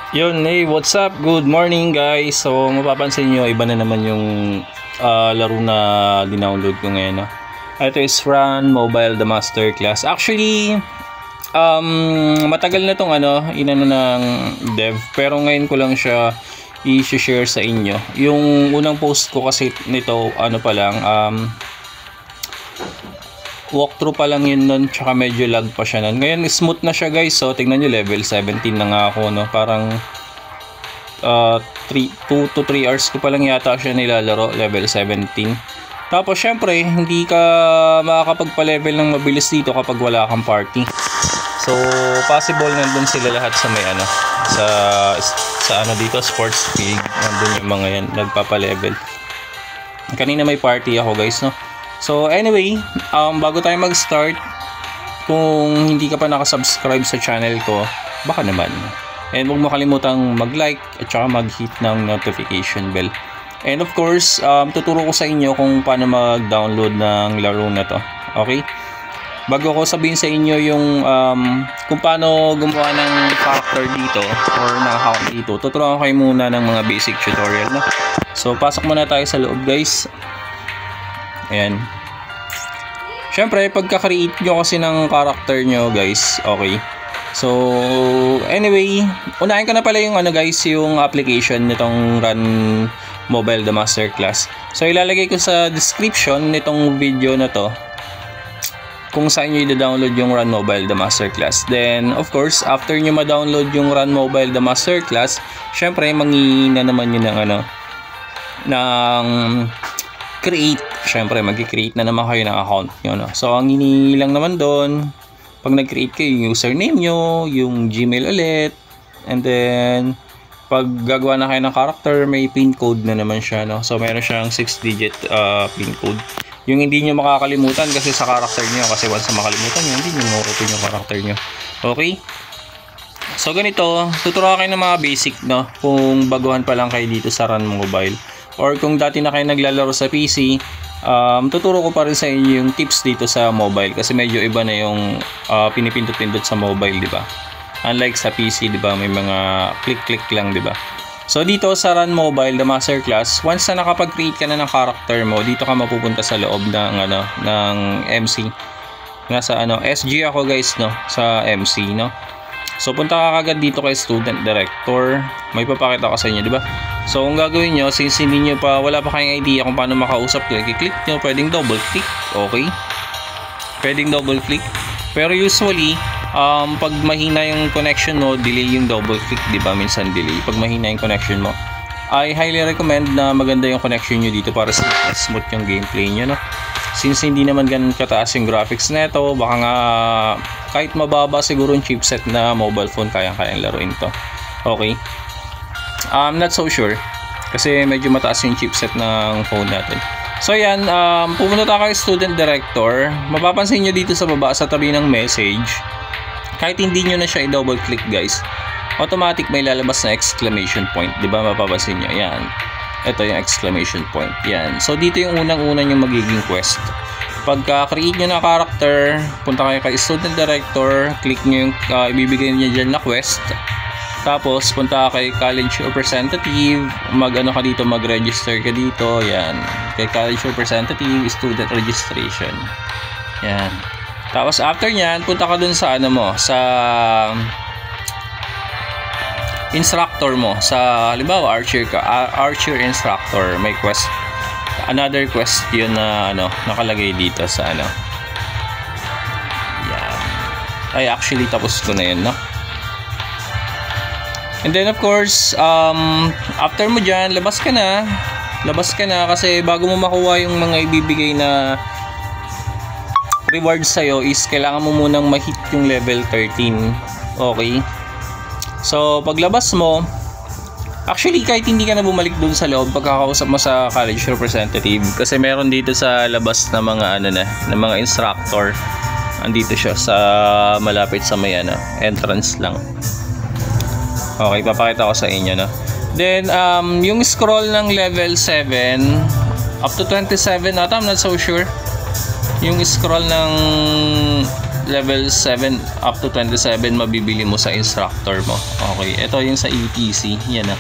Yun, hey, what's up? Good morning, guys. So, mapapansin nyo, iba na naman yung laro na dinownload ko ngayon. No? Ito is Run Mobile The Masterclass. Actually, matagal na tong inano ng dev. Pero ngayon ko lang siya i-share sa inyo. Yung unang post ko kasi nito, pa lang, walkthrough pa lang yun nun, tsaka medyo lag pa siya nun. Ngayon smooth na siya, guys. So tingnan nyo, level 17 na nga ako, no? Parang 2 to 3 hours ko pa lang yata siya nilalaro, level 17. Tapos syempre hindi ka makakapagpa-level ng mabilis dito kapag wala kang party. So possible nandun sila lahat sa may sa dito, sports league. Nandun yung mga yan nagpapa-level. Kanina may party ako, guys, no? So anyway, bago tayo mag-start, kung hindi ka pa nakasubscribe sa channel ko, baka naman. And huwag mo kalimutang mag-like at saka mag-hit ng notification bell. And of course, tuturo ko sa inyo kung paano mag-download ng laro na to. Okay? Bago ko sabihin sa inyo yung kung paano gumawa ng character dito or ng account dito, tuturuan ko kayo muna ng mga basic tutorial, no? So pasok muna tayo sa loob, guys. Ayan. Siyempre, pagka-create nyo kasi ng character nyo, guys, okay. So, anyway, unahin ko na pala yung guys, yung application nitong Run Mobile The Masterclass. So, ilalagay ko sa description nitong video na to kung saan nyo i-download yung Run Mobile The Masterclass. Then, of course, after nyo ma-download yung Run Mobile The Masterclass, siyempre, mangihina naman yun ng create. Syempre mag-create na naman kayo ng account nyo, no? So ang inilang naman doon, pag nag-create kayo, yung username nyo, yung Gmail ulit, and then pag gagawa na kayo ng character, may pin code na naman siya, no? So meron siyang 6-digit pin code. Yung hindi nyo makakalimutan kasi sa character nyo, kasi once na makalimutan nyo, hindi nyo ma-open yung character nyo. Okay? So ganito, tuturuan kayo ng mga basic, no? Kung baguhan pa lang kayo dito sa Run Mobile, or kung dati na kayo naglalaro sa PC, tuturo ko pa rin sa inyo yung tips dito sa mobile kasi medyo iba na yung pinipindot-pindot sa mobile, di ba? Unlike sa PC, di ba, may mga click-click lang, di ba? So dito sa Run Mobile The Masterclass, once na nakapag-create ka na ng character mo, dito ka mapupunta sa loob ng MC. Nasa SG ako, guys, no, sa MC, no. So punta ka kagad dito kay Student Director. May papakita ko sa inyo, di ba? So kung gagawin nyo, since hindi nyo pa, wala pa kayong idea kung paano makausap ko, i-click nyo, pwedeng double click, okay? Pwedeng double click. Pero usually, pag mahina yung connection mo, delay yung double click, di ba? Minsan delay. Pag mahina yung connection mo, I highly recommend na maganda yung connection nyo dito para smooth yung gameplay nyo, no? Since hindi naman ganun kataas yung graphics neto, baka nga kahit mababa siguro yung chipset na mobile phone, kayang-kayang laruin to. Okay? I'm not so sure kasi medyo mataas yung chipset ng phone natin. So yan, pumunta tayo kay Student Director. Mapapansin nyo dito sa baba sa tabi ng message, kahit hindi nyo na siya i-double click, guys, automatic may lalabas na exclamation point, di ba? Mapapansin nyo, yan. Ito yung exclamation point, yan. So dito yung unang-una yung magiging quest. Pagka-create nyo na character, punta kayo kay Student Director, click nyo yung ibibigay nyo dyan na quest. Tapos punta kay college representative, ka dito, mag-register ka dito, yan. Kay college representative, student registration. Yan. Tapos after nyan, punta ka dun sa sa instructor mo. Sa halimbawa, archer ka, archer instructor, may quest. Another quest yun na nakalagay dito sa Yan. Ay, actually tapos ko na yun, no? And then of course, after mo dyan, labas ka na kasi bago mo makuha yung mga ibibigay na rewards sa'yo is kailangan mo munang ma-hit yung level 13. Okay? So paglabas mo, actually kahit hindi ka na bumalik dun sa loob, pagkakausap mo sa college representative, kasi meron dito sa labas na mga na mga instructor, andito siya sa malapit sa may entrance lang. Okay, papakita ko sa inyo, no? Then, yung scroll ng level 7 up to 27 ata, I'm not so sure. yung scroll ng level 7 up to 27 mabibili mo sa instructor mo. Okay, ito yung sa ETC. Yan na.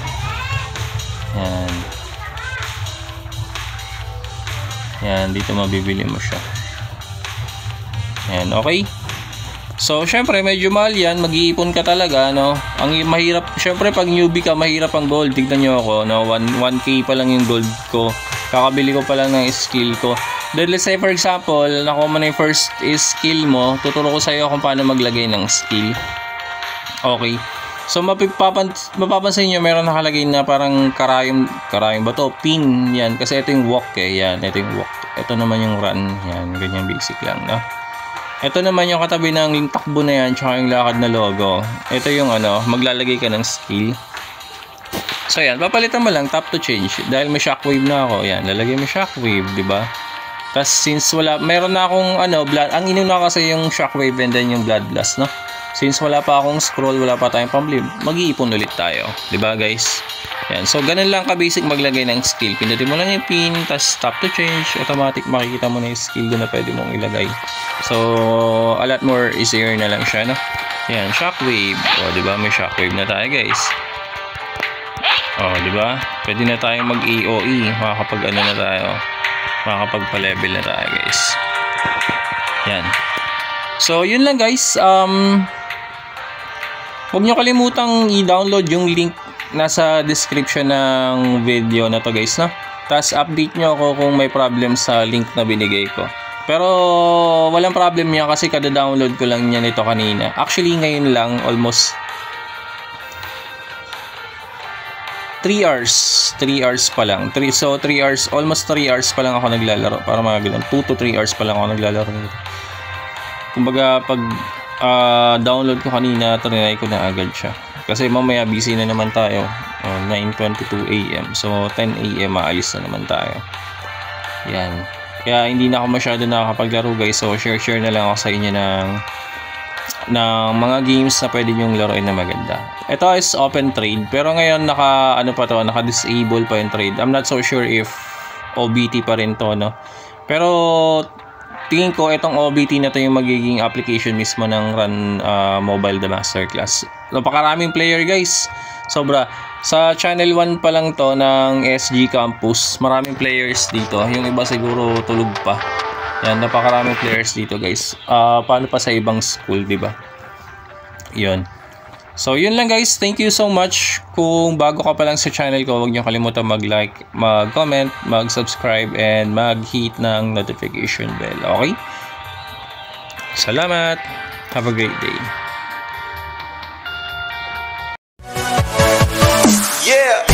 Yan. Yan, dito mabibili mo siya. Yan, okay. So, syempre, medyo mahal yan. Mag-iipon ka talaga, no? Ang mahirap, syempre, pag newbie ka, mahirap ang gold. Tignan nyo ako, no? 1K pa lang yung gold ko. Kakabili ko pa lang ng skill ko. Then, let's say, for example, nakuha mo na yung first skill mo. Tuturo ko sa'yo kung paano maglagay ng skill. Okay. So, mapapansin nyo, meron nakalagay na parang karayom ba to? Pin, yan. Kasi ito yung walk, eh. Yan, ito yung walk. Ito naman yung run. Yan, ganyan basic lang, no? Ito naman yung katabi ng takbo na yan, tsaka yung lakad na logo. Ito yung ano, maglalagay ka ng skill. So yan, papalitan mo lang, tap to change. Dahil may shockwave na ako, yan, lalagay mo shockwave, di ba? Tapos since wala, meron na akong ano, blood, ang inuna kasi yung shockwave and then yung blood blast, no? Since wala pa akong scroll, wala pa tayong pamblim, mag-iipon ulit tayo, di ba guys? Yan, so ganun lang ka-basic maglagay ng skill. Pindutin mo lang yung pin, tapos tap to change, automatic makikita mo na yung skill doon na pwede mong ilagay. So, a lot more easier na lang siya, no? Yan, shockwave. O, di ba? May shockwave na tayo, guys. O, di ba? Pwede na tayong mag-AOE. Makakapag-ano na tayo. Makakapag-pa-level na tayo, guys. Yan. So, yun lang, guys. Huwag nyo kalimutang i-download yung link nasa description ng video na to, guys, no? Tapos, update nyo ako kung may problem sa link na binigay ko. Pero walang problem niya kasi kada-download ko lang niya nito kanina. Actually ngayon lang, almost 3 hours. 3 hours pa lang. So 3 hours, almost 3 hours pa lang ako naglalaro. Para mga ganun, 2 to 3 hours pa lang ako naglalaro nito. Kumbaga pag download ko kanina, trinay ko na agad siya. Kasi mamaya busy na naman tayo. 9:22 AM. So 10 AM maalis na naman tayo. Yan. Kaya hindi na ako masyado nakakapaglaro, guys. So share na lang ako sa inyo ng mga games na pwede nyong laruin na maganda. Ito is open trade, pero ngayon naka-disable pa yung trade. I'm not so sure if OBT pa rin to, no? Pero tingin ko itong OBT na to yung magiging application mismo ng Run Mobile The Masterclass. Napakaraming player, guys. Sobra. Sa channel 1 pa lang to ng SG Campus, maraming players dito. Yung iba siguro tulog pa. Yan, napakaraming players dito, guys. Paano pa sa ibang school, di ba? Yun. So, yun lang, guys. Thank you so much. Kung bago ka pa lang sa channel ko, huwag niyo kalimutan mag-like, mag-comment, mag-subscribe, and mag-hit ng notification bell. Okay? Salamat. Have a great day. Yeah.